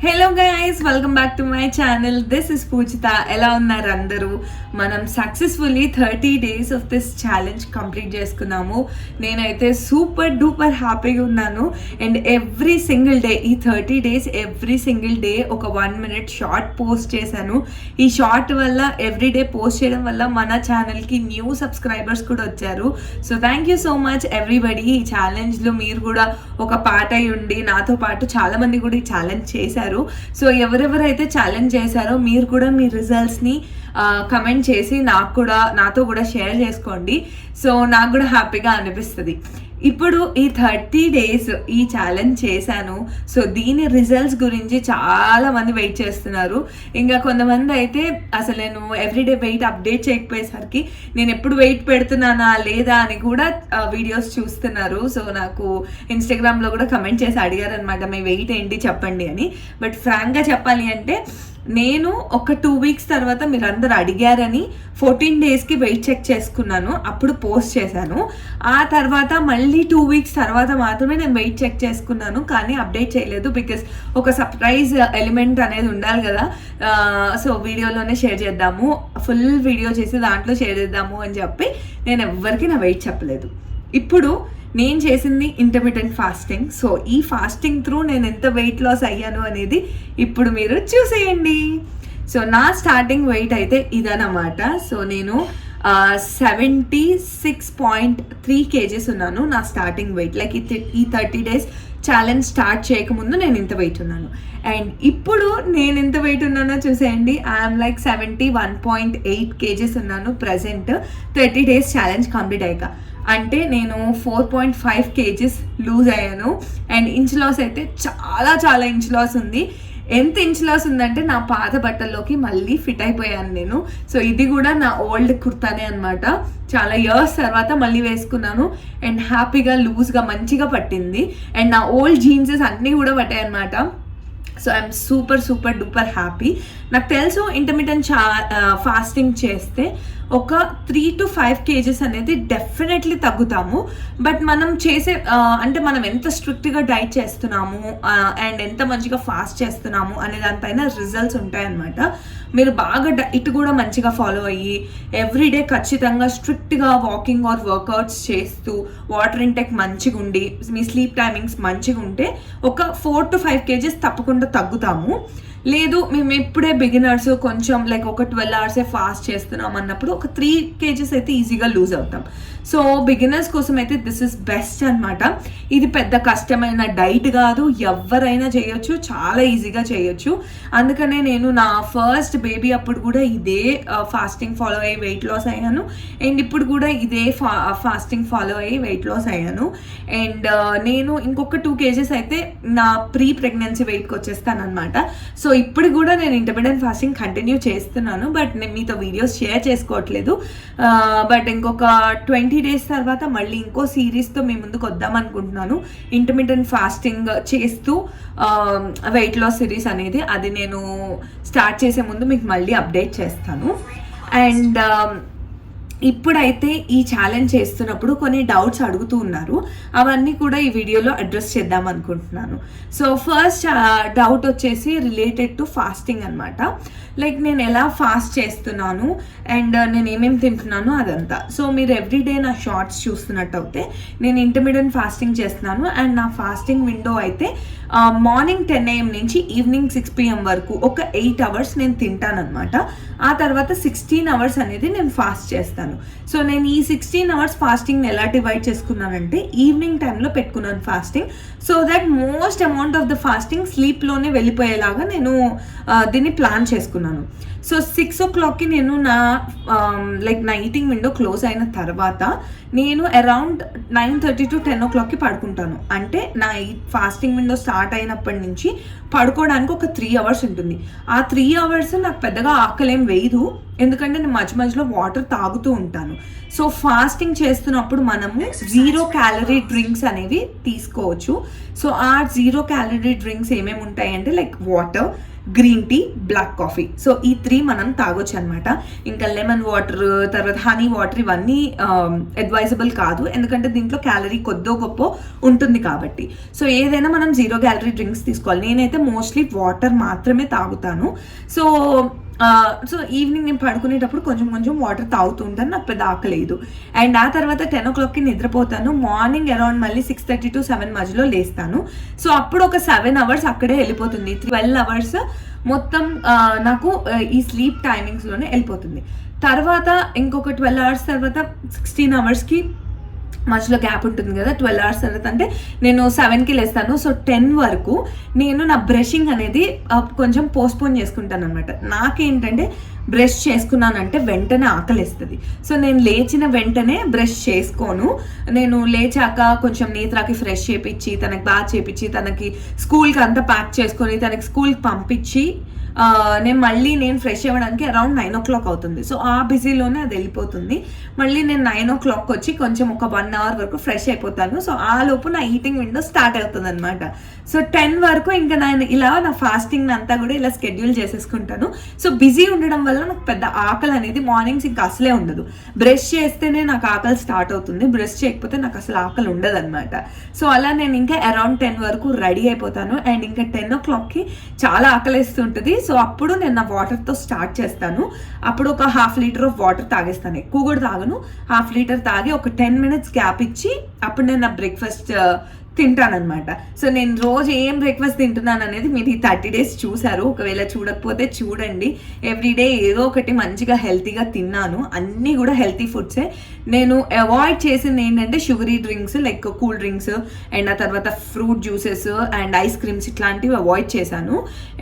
Hello guys, welcome back to my channel. This is Pujitha. ఎలా ఉన్నారు అందరూ? మనం successfully 30 days of this challenge complete చేసుకున్నాము. నేనైతే సూపర్ డూపర్ హ్యాపీగా ఉన్నాను. అండ్ ఎవ్రీ సింగిల్ డే, ఈ 30 days ఎవ్రీ సింగిల్ డే ఒక 1 minute షార్ట్ పోస్ట్ చేశాను. ఈ షార్ట్ వల్ల ఎవ్రీ డే పోస్ట్ చేయడం వల్ల మన ఛానల్కి న్యూ సబ్స్క్రైబర్స్ కూడా వచ్చారు. So thank you so much everybody. ఈ ఛాలెంజ్లో మీరు కూడా ఒక పార్ట్ అయి ఉండి నాతో పాటు చాలామంది కూడా ఈ ఛాలెంజ్ చేశారు. సో ఎవరెవరైతే ఛాలెంజ్ చేశారో మీరు కూడా మీ రిజల్ట్స్ని కమెంట్ చేసి నాతో కూడా షేర్ చేసుకోండి. సో నాకు కూడా హ్యాపీగా అనిపిస్తుంది. ఇప్పుడు ఈ 30 days ఈ ఛాలెంజ్ చేశాను. సో దీని రిజల్ట్స్ గురించి చాలా మంది వెయిట్ చేస్తున్నారు. ఇంకా కొంతమంది అయితే అసలు నేను ఎవ్రీడే వెయిట్ అప్డేట్ చేయకపోయేసరికి నేను ఎప్పుడు వెయిట్ పెడుతున్నానా లేదా అని కూడా వీడియోస్ చూస్తున్నారు. సో నాకు ఇన్స్టాగ్రామ్లో కూడా కమెంట్ చేసి అడిగారు అనమాట, మీ వెయిట్ ఏంటి చెప్పండి అని. బట్ ఫ్రాంక్గా చెప్పాలి అంటే నేను ఒక 2 weeks తర్వాత మీరు అందరు అడిగారని 14 daysకి వెయిట్ చెక్ చేసుకున్నాను, అప్పుడు పోస్ట్ చేశాను. ఆ తర్వాత మళ్ళీ 2 weeks తర్వాత మాత్రమే నేను వెయిట్ చెక్ చేసుకున్నాను, కానీ అప్డేట్ చేయలేదు. బికాస్ ఒక సర్ప్రైజ్ ఎలిమెంట్ అనేది ఉండాలి కదా. సో వీడియోలోనే షేర్ చేద్దాము, ఫుల్ వీడియో చేసి దాంట్లో షేర్ చేద్దాము అని చెప్పి నేను ఎవ్వరికి నా వెయిట్ చెప్పలేదు. ఇప్పుడు నేను చేసింది ఇంటర్మిటెంట్ ఫాస్టింగ్. సో ఈ ఫాస్టింగ్ త్రూ నేను ఎంత వెయిట్ లాస్ అయ్యాను అనేది ఇప్పుడు మీరు చూసేయండి. సో నా స్టార్టింగ్ వెయిట్ అయితే ఇదన్నమాట. సో నేను 76.3 kgs ఉన్నాను నా స్టార్టింగ్ వెయిట్. లైక్ ఈ 30 days ఛాలెంజ్ స్టార్ట్ చేయకముందు నేను ఇంత వెయిట్ ఉన్నాను. అండ్ ఇప్పుడు నేను ఎంత వెయిట్ ఉన్నానో చూసేయండి. ఐఎమ్ లైక్ 71.8 kgs ఉన్నాను ప్రజెంట్ 30 days ఛాలెంజ్ కంప్లీట్ అయ్యాక. అంటే నేను 4.5 kgs లూజ్ అయ్యాను. అండ్ ఇంచ్ లాస్ అయితే చాలా ఇంచ్ లాస్ ఉంది. ఎంత ఇంచ్ లాస్ ఉందంటే నా పాత బట్టల్లోకి మళ్ళీ ఫిట్ అయిపోయాను నేను. సో ఇది కూడా నా ఓల్డ్ కుర్తానే అనమాట. చాలా ఇయర్స్ తర్వాత మళ్ళీ వేసుకున్నాను అండ్ హ్యాపీగా లూజ్గా మంచిగా పట్టింది. అండ్ నా ఓల్డ్ జీన్సెస్ అన్నీ కూడా పట్టాయి అనమాట. So I'm super duper happy. నాకు తెలుసు ఇంటర్మిటెంట్ ఫాస్టింగ్ చేస్తే ఒక 3 to 5 kgs అనేది డెఫినెట్లీ తగ్గుతాము. బట్ మనం చేసే అంటే మనం ఎంత స్ట్రిక్ట్గా డైట్ చేస్తున్నాము అండ్ ఎంత మంచిగా ఫాస్ట్ చేస్తున్నాము అనే దానిపైన రిజల్ట్స్ ఉంటాయన్నమాట. మీరు బాగా డైట్ కూడా మంచిగా ఫాలో అయ్యి ఎవ్రీడే ఖచ్చితంగా స్ట్రిక్ట్గా వాకింగ్ ఆర్ వర్కౌట్స్ చేస్తూ వాటర్ ఇంటెక్ మంచిగా ఉండి మీ స్లీప్ టైమింగ్స్ మంచిగా ఉంటే ఒక 4 to 5 kgs తప్పకుండా తగ్గుతాము. లేదు మేము ఎప్పుడే బిగినర్స్ కొంచెం లైక్ ఒక 12 hours ఫాస్ట్ చేస్తున్నాం అన్నప్పుడు ఒక 3 kgs అయితే ఈజీగా లూజ్ అవుతాం. సో బిగినర్స్ కోసం అయితే దిస్ ఇస్ బెస్ట్ అనమాట. ఇది పెద్ద కష్టమైన డైట్ కాదు, ఎవరైనా చేయొచ్చు, చాలా ఈజీగా చేయొచ్చు. అందుకనే నేను నా ఫస్ట్ బేబీ అప్పుడు కూడా ఇదే ఫాస్టింగ్ ఫాలో అయ్యి వెయిట్ లాస్ అయ్యాను. అండ్ ఇప్పుడు కూడా ఇదే ఫాస్టింగ్ ఫాలో అయ్యి వెయిట్ లాస్ అయ్యాను. అండ్ నేను ఇంకొక 2 kgs అయితే నా ప్రీ ప్రెగ్నెన్సీ వెయిట్కి వచ్చేస్తాను అనమాట. సో ఇప్పుడు కూడా నేను ఇంటర్మిటెంట్ ఫాస్టింగ్ కంటిన్యూ చేస్తున్నాను, బట్ నేను మీతో వీడియోస్ షేర్ చేసుకోవట్లేదు. బట్ ఇంకొక 20 days తర్వాత మళ్ళీ ఇంకో సిరీస్తో మీ ముందుకు వద్దాం అనుకుంటున్నాను. ఇంటర్మిటెంట్ ఫాస్టింగ్ చేస్తూ వెయిట్ లాస్ సిరీస్ అనేది, అది నేను స్టార్ట్ చేసే ముందు మీకు మళ్ళీ అప్డేట్ చేస్తాను. అండ్ ఇప్పుడైతే ఈ ఛాలెంజ్ చేస్తున్నప్పుడు కొన్ని డౌట్స్ అడుగుతూ ఉన్నారు, అవన్నీ కూడా ఈ వీడియోలో అడ్రస్ చేద్దాం అనుకుంటున్నాను. సో ఫస్ట్ డౌట్ వచ్చేసి రిలేటెడ్ టు ఫాస్టింగ్ అనమాట. లైక్ నేను ఎలా ఫాస్ట్ చేస్తున్నాను అండ్ నేను ఏమేమి తింటున్నాను అదంతా. సో మీరు ఎవ్రీడే నా షార్ట్స్ చూస్తున్నట్టు అయితే నేను ఇంటర్మీడియట్ ఫాస్టింగ్ చేస్తున్నాను. అండ్ నా ఫాస్టింగ్ విండో అయితే మార్నింగ్ 10 AM నుంచి ఈవినింగ్ 6 PM వరకు ఒక 8 hours నేను తింటాను అనమాట. ఆ తర్వాత 16 hours అనేది నేను ఫాస్ట్ చేస్తాను. సో నేను ఈ 16 hours ఫాస్టింగ్ ఎలా డివైడ్ చేసుకున్నానంటే ఈవినింగ్ టైంలో పెట్టుకున్నాను fasting. So that most amount of the fasting స్లీప్లోనే వెళ్ళిపోయేలాగా నేను దీన్ని ప్లాన్ చేసుకున్నాను. సో 6 o'clockకి నేను నా ఈటింగ్ విండో క్లోజ్ అయిన తర్వాత నేను అరౌండ్ 9:30 to 10 o'clockకి పడుకుంటాను. అంటే నా ఈ ఫాస్టింగ్ విండో స్టార్ట్ అయినప్పటి నుంచి పడుకోవడానికి ఒక 3 hours ఉంటుంది. ఆ 3 hours నాకు పెద్దగా ఆకలేం వేయదు. ఎందుకంటే నేను మధ్య మధ్యలో వాటర్ తాగుతూ ఉంటాను. సో ఫాస్టింగ్ చేస్తున్నప్పుడు మనము 0 క్యాలరీ డ్రింక్స్ అనేవి తీసుకోవచ్చు. సో ఆ 0 క్యాలరీ డ్రింక్స్ ఏమేమి ఉంటాయి అంటే like water, green tea, black coffee. So ఈ 3 మనం తాగొచ్చు అనమాట. ఇంకా లెమన్ వాటర్, తర్వాత హనీ వాటర్ ఇవన్నీ అడ్వైజబుల్ కాదు, ఎందుకంటే దీంట్లో క్యాలరీ కొద్దో గొప్ప ఉంటుంది కాబట్టి. సో ఏదైనా మనం 0 క్యాలరీ డ్రింక్స్ తీసుకోవాలి. నేనైతే మోస్ట్లీ వాటర్ మాత్రమే తాగుతాను. సో ఈవినింగ్ నేను పడుకునేటప్పుడు కొంచెం కొంచెం వాటర్ తాగుతూ ఉంటాను, నాకు పెద్ద ఆకలేదు. అండ్ ఆ తర్వాత 10 o'clockకి నిద్రపోతాను. మార్నింగ్ అరౌండ్ మళ్ళీ 6:30 to 7 మధ్యలో లేస్తాను. సో అప్పుడు ఒక 7 hours అక్కడే వెళ్ళిపోతుంది. 12 hours మొత్తం నాకు ఈ స్లీప్ టైమింగ్స్లోనే వెళ్ళిపోతుంది. తర్వాత ఇంకొక 12 hours తర్వాత 16 hours మధ్యలో గ్యాప్ ఉంటుంది కదా. 12 hours తర్వాత అంటే నేను 7కి లేస్తాను. సో 10 వరకు నేను నా బ్రషింగ్ అనేది కొంచెం పోస్ట్పోన్ చేసుకుంటాను అనమాట. నాకేంటంటే బ్రష్ చేసుకున్నానంటే వెంటనే ఆకలిస్తుంది. సో నేను లేచిన వెంటనే బ్రష్ చేసుకోను. నేను లేచాక కొంచెం నేత్రాకి ఫ్రెష్ చేయించి, తనకి బాత్ చేయించి, తనకి స్కూల్కి అంతా ప్యాక్ చేసుకొని, తనకి స్కూల్కి పంపించి నేను ఫ్రెష్ అవ్వడానికి అరౌండ్ 9 o'clock అవుతుంది. సో ఆ బిజీలోనే అది వెళ్ళిపోతుంది. మళ్ళీ నేను 9 o'clock వచ్చి కొంచెం ఒక 1 hour వరకు ఫ్రెష్ అయిపోతాను. సో ఆ లోపు నా ఈటింగ్ విండో స్టార్ట్ అవుతుంది అనమాట. సో 10 వరకు ఇంకా నేను ఇలా నా ఫాస్టింగ్ అంతా కూడా ఇలా స్కెడ్యూల్ చేసేసుకుంటాను. సో బిజీ ఉండడం వల్ల నాకు పెద్ద ఆకలి అనేది మార్నింగ్స్ ఇంకా అసలే ఉండదు. బ్రష్ చేస్తేనే నాకు ఆకలి స్టార్ట్ అవుతుంది, బ్రష్ చేయకపోతే నాకు అసలు ఆకలి ఉండదు అనమాట. సో అలా నేను ఇంకా అరౌండ్ 10 వరకు రెడీ అయిపోతాను. అండ్ ఇంకా 10 o'clockకి చాలా ఆకలిస్తుంటుంది. సో అప్పుడు నేను నా వాటర్తో స్టార్ట్ చేస్తాను. అప్పుడు ఒక 1/2 liter ఆఫ్ వాటర్ తాగేస్తాను, ఎక్కువ కూడా తాగను. 1/2 liter తాగి ఒక 10 minutes గ్యాప్ ఇచ్చి అప్పుడు నేను నా బ్రేక్ఫాస్ట్ తింటానమాట. సో నేను రోజు ఏం బ్రేక్ఫాస్ట్ తింటున్నాను అనేది మీరు ఈ 30 days చూసారు. ఒకవేళ చూడకపోతే చూడండి. ఎవ్రీడే ఏదో ఒకటి మంచిగా హెల్తీగా తిన్నాను. అన్నీ కూడా హెల్తీ ఫుడ్సే. నేను అవాయిడ్ చేసింది ఏంటంటే sugary drinks like cool drinks and ఆ తర్వాత fruit juices and ice creams ఇట్లాంటివి అవాయిడ్ చేశాను.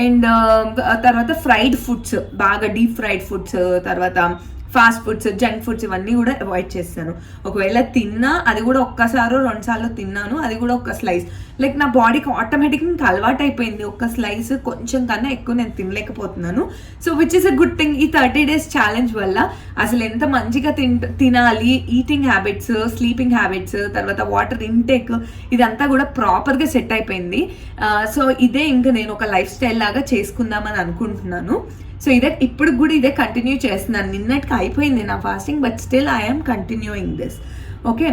అండ్ తర్వాత ఫ్రైడ్ ఫుడ్స్, బాగా డీప్ ఫ్రైడ్ ఫుడ్స్, తర్వాత ఫాస్ట్ ఫుడ్స్, జంక్ ఫుడ్స్ ఇవన్నీ కూడా అవాయిడ్ చేస్తాను. ఒకవేళ తిన్నా అది కూడా 1-2 సార్లు తిన్నాను, అది కూడా ఒక స్లైస్. లైక్ నా బాడీకి ఆటోమేటిక్గా ఇంకా అలవాటు అయిపోయింది. ఒక స్లైస్ కొంచెం కన్నా ఎక్కువ నేను తినలేకపోతున్నాను. So which is a good thing. ఈ 30 days ఛాలెంజ్ వల్ల అసలు ఎంత మంచిగా తినాలి, ఈటింగ్ హ్యాబిట్స్, స్లీపింగ్ హ్యాబిట్స్, తర్వాత వాటర్ ఇంటేక్ ఇదంతా కూడా ప్రాపర్గా సెట్ అయిపోయింది. సో ఇదే ఇంకా నేను ఒక లైఫ్ స్టైల్ లాగా చేసుకుందామని అనుకుంటున్నాను. సో ఇప్పుడు కూడా ఇదే కంటిన్యూ చేస్తున్నాను. నిన్నటికి అయిపోయింది నా fasting, but still I'm continuing this. Okay,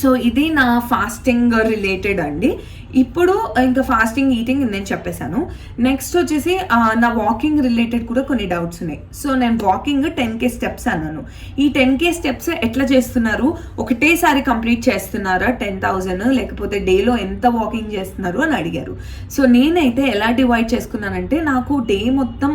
so ఇది నా ఫాస్టింగ్ రిలేటెడ్ అండి. ఇప్పుడు ఇంకా ఫాస్టింగ్ ఈటింగ్ నేను చెప్పేశాను. నెక్స్ట్ వచ్చేసి నా వాకింగ్ రిలేటెడ్ కూడా కొన్ని డౌట్స్ ఉన్నాయి. సో నేను వాకింగ్ 10K స్టెప్స్ అన్నాను. ఈ 10K స్టెప్స్ ఎట్లా చేస్తున్నారు, ఒకటేసారి కంప్లీట్ చేస్తున్నారా 10,000, లేకపోతే డేలో ఎంత వాకింగ్ చేస్తున్నారు అని అడిగారు. సో నేనైతే ఎలా డివైడ్ చేసుకున్నానంటే, నాకు డే మొత్తం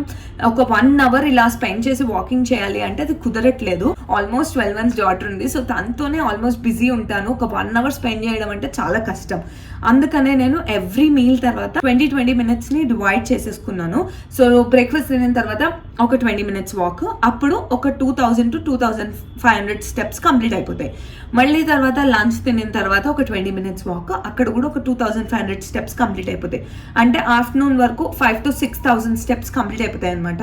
ఒక 1 hour ఇలా స్పెండ్ చేసి వాకింగ్ చేయాలి అంటే అది కుదరట్లేదు. ఆల్మోస్ట్ 12 months డాటర్ ఉంది. సో తనతోనే ఆల్మోస్ట్ బిజీ ఉంటాను. ఒక 1 hour స్పెండ్ చేయడం అంటే చాలా కష్టం. అందుకనే నేను ఎవ్రీ మీల్ తర్వాత 20 minutes డివైడ్ చేసేసుకున్నాను. సో బ్రేక్ఫాస్ట్ తినిన తర్వాత ఒక 20 minutes వాక్, అప్పుడు ఒక 2000 to 2500 steps కంప్లీట్ అయిపోతాయి. మళ్ళీ తర్వాత లంచ్ తినిన తర్వాత ఒక 20 minutes వాక్, అక్కడ కూడా ఒక 2500 steps కంప్లీట్ అయిపోతాయి. అంటే ఆఫ్టర్నూన్ వరకు 5,000 to 6,000 steps కంప్లీట్ అయిపోతాయి అనమాట.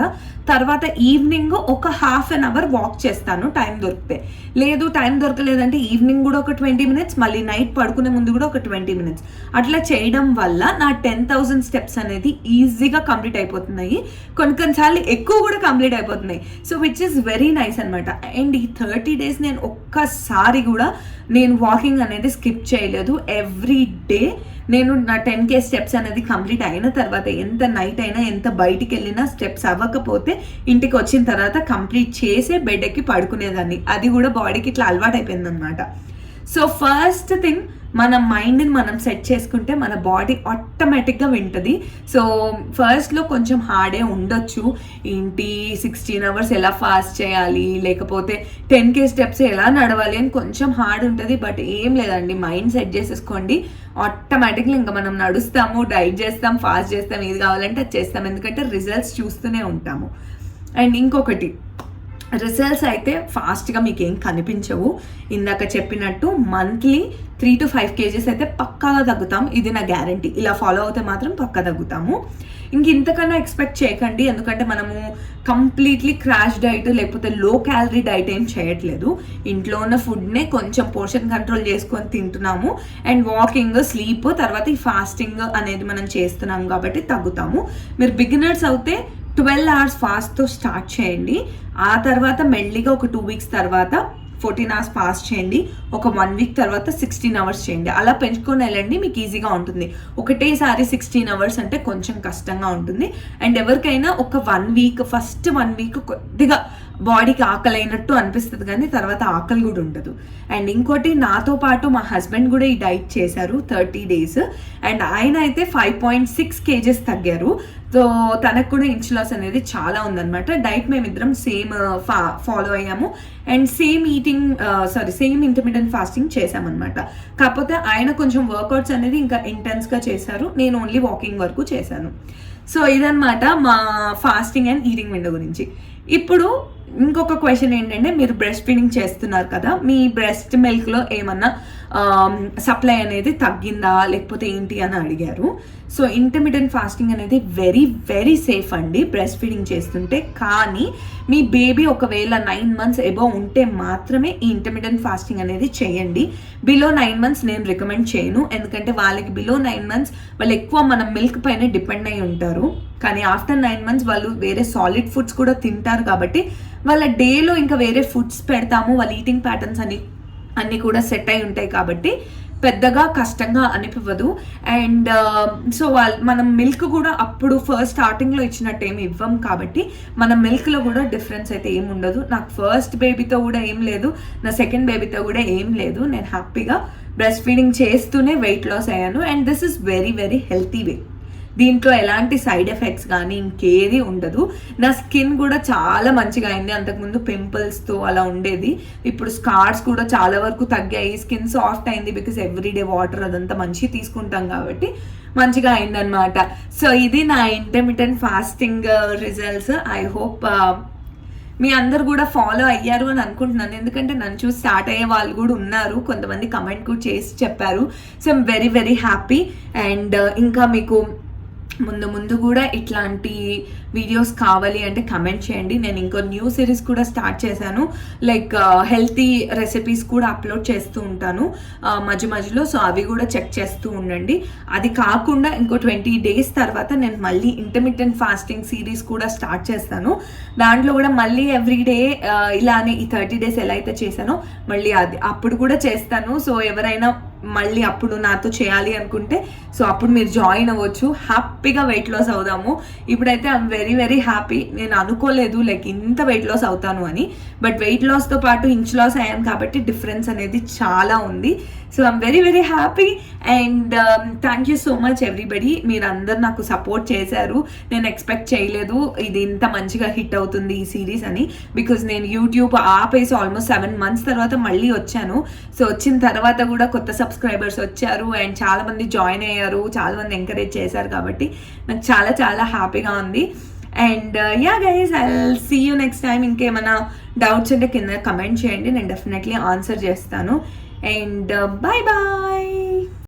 తర్వాత ఈవినింగ్ ఒక 1/2 hour వాక్ చేస్తాను టైం దొరికితే. లేదు టైం దొరకలేదంటే ఈవినింగ్ కూడా ఒక 20 minutes, మళ్ళీ నైట్ పడుకునే ముందు కూడా ఒక 20 minutes. అట్లా చేయడం వల్ల నా 10,000 steps అనేది ఈజీగా కంప్లీట్ అయిపోతున్నాయి. కొన్నిసార్లు ఎక్కువ కూడా కంప్లీట్ అయిపోతున్నాయి. So which is very nice అనమాట. అండ్ ఈ 30 days నేను ఒక్కసారి కూడా నేను వాకింగ్ అనేది స్కిప్ చేయలేదు. ఎవ్రీ డే నేను నా 10K స్టెప్స్ అనేది కంప్లీట్ అయిన తర్వాత, ఎంత నైట్ అయినా ఎంత బయటికి వెళ్ళినా స్టెప్స్ అవ్వకపోతే ఇంటికి వచ్చిన తర్వాత కంప్లీట్ చేసే బెడ్ ఎక్కి పడుకునేదాన్ని. అది కూడా బాడీకి ఇట్లా అలవాటు అయిపోయింది అనమాట. సో ఫస్ట్ థింగ్, మన మైండ్ని మనం సెట్ చేసుకుంటే మన బాడీ ఆటోమేటిక్గా వింటుంది. సో ఫస్ట్లో కొంచెం హార్డే ఉండొచ్చు. ఏంటి 16 hours ఎలా ఫాస్ట్ చేయాలి, లేకపోతే 10K స్టెప్స్ ఎలా నడవాలి అని కొంచెం హార్డ్ ఉంటుంది. బట్ ఏం లేదండి, మైండ్ సెట్ చేసేసుకోండి, ఆటోమేటిక్గా ఇంకా మనం నడుస్తాము, డైట్ చేస్తాం, ఫాస్ట్ చేస్తాం, ఏది కావాలంటే అది చేస్తాం. ఎందుకంటే రిజల్ట్స్ చూస్తూనే ఉంటాము. అండ్ ఇంకొకటి, రిజల్ట్స్ అయితే ఫాస్ట్గా మీకు ఏం కనిపించవు. ఇందాక చెప్పినట్టు మంత్లీ 3 to 5 kgs అయితే పక్కాగా తగ్గుతాం. ఇది నా గ్యారంటీ. ఇలా ఫాలో అవుతే మాత్రం పక్కా తగ్గుతాము. ఇంతకన్నా ఎక్స్పెక్ట్ చేయకండి, ఎందుకంటే మనము కంప్లీట్లీ క్రాష్ డైట్ లేకపోతే లో క్యాలరీ డైట్ ఏం చేయట్లేదు. ఇంట్లో ఉన్న ఫుడ్నే కొంచెం పోర్షన్ కంట్రోల్ చేసుకొని తింటున్నాము. అండ్ వాకింగ్, స్లీప్, తర్వాత ఈ ఫాస్టింగ్ అనేది మనం చేస్తున్నాము కాబట్టి తగ్గుతాము. మీరు బిగినర్స్ అయితే 12 hours ఫాస్ట్తో స్టార్ట్ చేయండి. ఆ తర్వాత మెల్లిగా ఒక 2 weeks తర్వాత 14 hours ఫాస్ట్ చేయండి. ఒక 1 week తర్వాత 16 hours చేయండి. అలా పెంచుకొని వెళ్ళండి, మీకు ఈజీగా ఉంటుంది. ఒకటేసారి 16 hours అంటే కొంచెం కష్టంగా ఉంటుంది. అండ్ ఎవరికైనా ఒక 1 week, ఫస్ట్ 1 week కొద్దిగా బాడీకి ఆకలి అయినట్టు అనిపిస్తుంది, కానీ తర్వాత ఆకలి కూడా ఉండదు. అండ్ ఇంకోటి, నాతో పాటు మా హస్బెండ్ కూడా ఈ డైట్ చేశారు 30 days. అండ్ ఆయన అయితే 5.6 kgs తగ్గారు. సో తనకు కూడా ఇంచ్ లాస్ అనేది చాలా ఉందన్నమాట. డైట్ మేమిద్దరం సేమ్ ఫాలో అయ్యాము అండ్ సేమ్ ఇంటర్మీడియట్ ఫాస్టింగ్ చేసామన్నమాట. కాకపోతే ఆయన కొంచెం వర్కౌట్స్ అనేది ఇంకా ఇంటెన్స్గా చేశారు, నేను ఓన్లీ వాకింగ్ వరకు చేశాను. సో ఇదన్నమాట మా ఫాస్టింగ్ అండ్ ఈటింగ్ విండో గురించి. ఇప్పుడు ఇంకొక క్వశ్చన్ ఏంటంటే, మీరు బ్రెస్ట్ ఫీడింగ్ చేస్తున్నారు కదా, మీ బ్రెస్ట్ మిల్క్లో ఏమన్నా సప్లై అనేది తగ్గిందా లేకపోతే ఏంటి అని అడిగారు. సో ఇంటర్మీడియట్ ఫాస్టింగ్ అనేది వెరీ వెరీ సేఫ్ అండి బ్రెస్ట్ ఫీడింగ్ చేస్తుంటే. కానీ మీ బేబీ ఒకవేళ 9 months ఎబోవ్ ఉంటే మాత్రమే ఈ ఇంటర్మీడియట్ ఫాస్టింగ్ అనేది చేయండి. బిలో 9 months నేను రికమెండ్ చేయను, ఎందుకంటే వాళ్ళకి బిలో 9 months వాళ్ళు ఎక్కువ మన మిల్క్ పైన డిపెండ్ అయి ఉంటారు. కానీ ఆఫ్టర్ 9 months వాళ్ళు వేరే సాలిడ్ ఫుడ్స్ కూడా తింటారు కాబట్టి వాళ్ళ డేలో ఇంకా వేరే ఫుడ్స్ పెడతాము, వాళ్ళ ఈటింగ్ ప్యాటర్న్స్ అన్నీ కూడా సెట్ అయి ఉంటాయి కాబట్టి పెద్దగా కష్టంగా అనిపించదు. అండ్ సో మనం మిల్క్ కూడా అప్పుడు ఫస్ట్ స్టార్టింగ్లో ఇచ్చినట్టు ఏమి ఇవ్వం కాబట్టి మన మిల్క్లో కూడా డిఫరెన్స్ అయితే ఏమి ఉండదు. నాకు ఫస్ట్ బేబీతో కూడా ఏం లేదు, నా సెకండ్ బేబీతో కూడా ఏం లేదు. నేను హ్యాపీగా బ్రెస్ట్ ఫీడింగ్ చేస్తూనే వెయిట్ లాస్ అయ్యాను. And this is very very healthy way. దీంట్లో ఎలాంటి సైడ్ ఎఫెక్ట్స్ కానీ ఇంకేది ఉండదు. నా స్కిన్ కూడా చాలా మంచిగా అయింది. అంతకుముందు పింపుల్స్తో అలా ఉండేది, ఇప్పుడు స్కార్స్ కూడా చాలా వరకు తగ్గాయి. స్కిన్ సాఫ్ట్ అయింది, బికాస్ ఎవ్రీడే వాటర్ అదంతా మంచిగా తీసుకుంటాం కాబట్టి మంచిగా అయిందనమాట. సో ఇది నా intermittent fasting results. I hope మీ అందరు కూడా ఫాలో అయ్యారు అని అనుకుంటున్నాను, ఎందుకంటే నన్ను చూసి స్టార్ట్ అయ్యే వాళ్ళు కూడా ఉన్నారు, కొంతమంది కమెంట్ కూడా చేసి చెప్పారు. So I'm very very happy. And ఇంకా మీకు ముందు కూడా ఇట్లాంటి వీడియోస్ కావాలి అంటే కమెంట్ చేయండి. నేను ఇంకో న్యూ సిరీస్ కూడా స్టార్ట్ చేశాను, లైక్ హెల్తీ రెసిపీస్ కూడా అప్లోడ్ చేస్తూ ఉంటాను మధ్యలో. సో అవి కూడా చెక్ చేస్తూ ఉండండి. అది కాకుండా ఇంకో 20 days తర్వాత నేను మళ్ళీ ఇంటర్మిటెంట్ ఫాస్టింగ్ సిరీస్ కూడా స్టార్ట్ చేస్తాను. దాంట్లో కూడా మళ్ళీ ఎవ్రీడే ఇలానే ఈ 30 days ఎలా అయితే చేశానో మళ్ళీ అప్పుడు కూడా చేస్తాను. సో ఎవరైనా మళ్ళీ అప్పుడు నాతో చేయాలి అనుకుంటే సో అప్పుడు మీరు జాయిన్ అవ్వచ్చు, హ్యాపీగా వెయిట్ లాస్ అవుదాము. ఇప్పుడైతే ఐఎమ్ వెరీ వెరీ హ్యాపీ. నేను అనుకోలేదు లైక్ ఇంత వెయిట్ లాస్ అవుతాను అని, బట్ వెయిట్ లాస్తో పాటు ఇంచ్ లాస్ అయ్యాను కాబట్టి డిఫరెన్స్ అనేది చాలా ఉంది. So I'm very very happy. And thank you so much everybody. మీరందరూ నాకు సపోర్ట్ చేశారు. నేను ఎక్స్పెక్ట్ చేయలేదు ఇది ఇంత మంచిగా హిట్ అవుతుంది ఈ సిరీస్ అని, బికాజ్ నేను యూట్యూబ్ ఆపేసి ఆల్మోస్ట్ 7 months తర్వాత మళ్ళీ వచ్చాను. సో వచ్చిన తర్వాత కూడా కొత్త సబ్స్క్రైబర్స్ వచ్చారు అండ్ చాలామంది జాయిన్ అయ్యారు, చాలామంది ఎంకరేజ్ చేశారు కాబట్టి నాకు చాలా చాలా హ్యాపీగా ఉంది. And yeah guys, I will see you next time. ఇంకేమైనా డౌట్స్ ఉంటే కింద కమెంట్ చేయండి, నేను డెఫినెట్లీ ఆన్సర్ చేస్తాను. And bye bye.